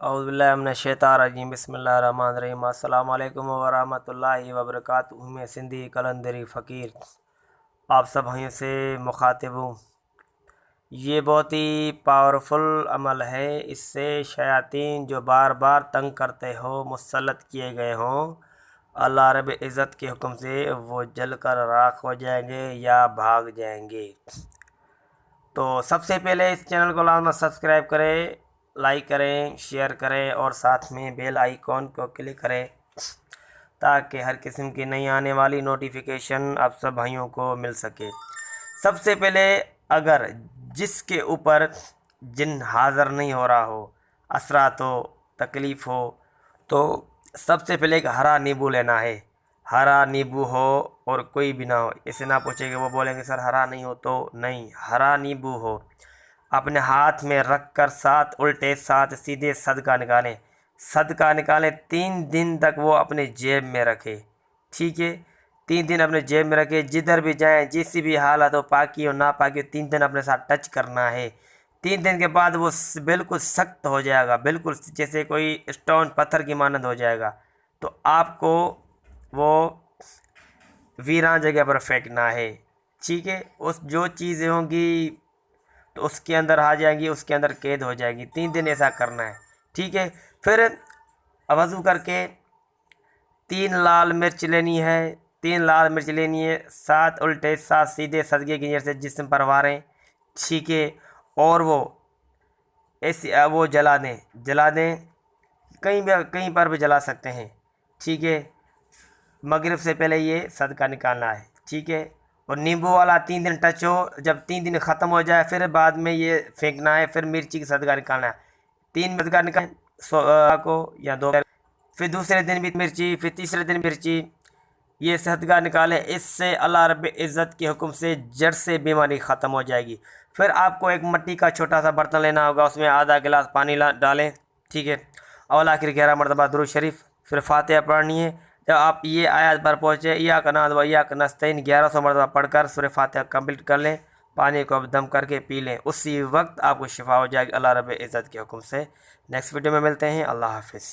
اعوذ باللہ من الشیطان الرجیم بسم اللہ الرحمن الرحیم السلام علیکم ورحمۃ اللہ وبرکاتہ۔ میں سندھی کلندری فقیر آپ سب بھائیوں سے مخاطب ہوں۔ یہ بہت ہی پاورفل عمل ہے۔ اس سے شیاطین جو بار بار تنگ کرتے ہو، مسلط کیے گئے ہوں، اللہ رب عزت کے حکم سے وہ جل کر راکھ ہو جائیں گے یا بھاگ جائیں گے۔ تو سب سے پہلے اس چینل کو لازماً سبسکرائب کریں، لائک کریں، شیئر کریں اور ساتھ میں بیل آئیکن کو کلک کریں تاکہ ہر قسم کی نئی آنے والی نوٹیفیکیشن آپ سب بھائیوں کو مل سکے۔ سب سے پہلے اگر جس کے اوپر جن حاضر نہیں ہو رہا ہو، اثرات ہو، تکلیف ہو، تو سب سے پہلے ایک ہرا نیبو لینا ہے۔ ہرا نیبو ہو اور کوئی بھی نہ ہو، اسے نہ پوچھے کہ وہ بولیں گے سر ہرا نہیں ہو تو نہیں، ہرا نیبو ہو، اپنے ہاتھ میں رکھ کر ساتھ الٹے ساتھ سیدھے صدقہ نکالیں۔ صدقہ نکالیں 3 دن تک وہ اپنے جیب میں رکھے، ٹھیک ہے؟ 3 دن اپنے جیب میں رکھے، جدھر بھی جائیں، جس بھی حالت ہو، پاکی ہو ناپاکی ہو، 3 دن اپنے ساتھ ٹچ کرنا ہے۔ 3 دن کے بعد وہ بالکل سخت ہو جائے گا، بالکل جیسے کوئی اسٹون پتھر کی مانند ہو جائے گا۔ تو آپ کو وہ ویران جگہ پر پھینکنا ہے، ٹھیک ہے؟ اس جو چیزیں ہوں گی تو اس کے اندر آ جائیں گی، اس کے اندر قید ہو جائے گی۔ 3 دن ایسا کرنا ہے، ٹھیک ہے؟ پھر وضو کر کے 3 لال مرچ لینی ہے، 3 لال مرچ لینی ہے، 7 الٹے 7 سیدھے صدقے کی نیت سے جسم پر واریں، ٹھیک ہے؟ اور وہ ایسی وہ جلا دیں، کہیں پر بھی جلا سکتے ہیں، ٹھیک ہے؟ مغرب سے پہلے یہ صدقہ نکالنا ہے، ٹھیک ہے؟ اور نیمبو والا 3 دن ٹچ ہو، جب 3 دن ختم ہو جائے پھر بعد میں یہ پھینکنا ہے، پھر مرچی کا صدقہ نکالنا ہے۔ 3 صدقہ نکالیں صبح کو یا دوپہر، پھر دوسرے دن بھی مرچی، پھر تیسرے دن مرچی، یہ صدقہ نکالیں۔ اس سے اللہ رب عزت کے حکم سے جڑ سے بیماری ختم ہو جائے گی۔ پھر آپ کو ایک مٹی کا چھوٹا سا برتن لینا ہوگا، اس میں آدھا گلاس پانی ڈالیں، ٹھیک ہے؟ اور آخر 11 مرتبہ درود شریف، پھر فاتحہ پڑھنی ہے۔ جب آپ یہ آیت پر پہنچے ایاک نعبد و ایاک نستعین 1100 مرتبہ پڑھ کر سورہ فاتحہ کمپلیٹ کر لیں، پانی کو اب دم کر کے پی لیں، اسی وقت آپ کو شفا ہو جائے گی اللہ رب عزت کے حکم سے۔ نیکسٹ ویڈیو میں ملتے ہیں، اللہ حافظ۔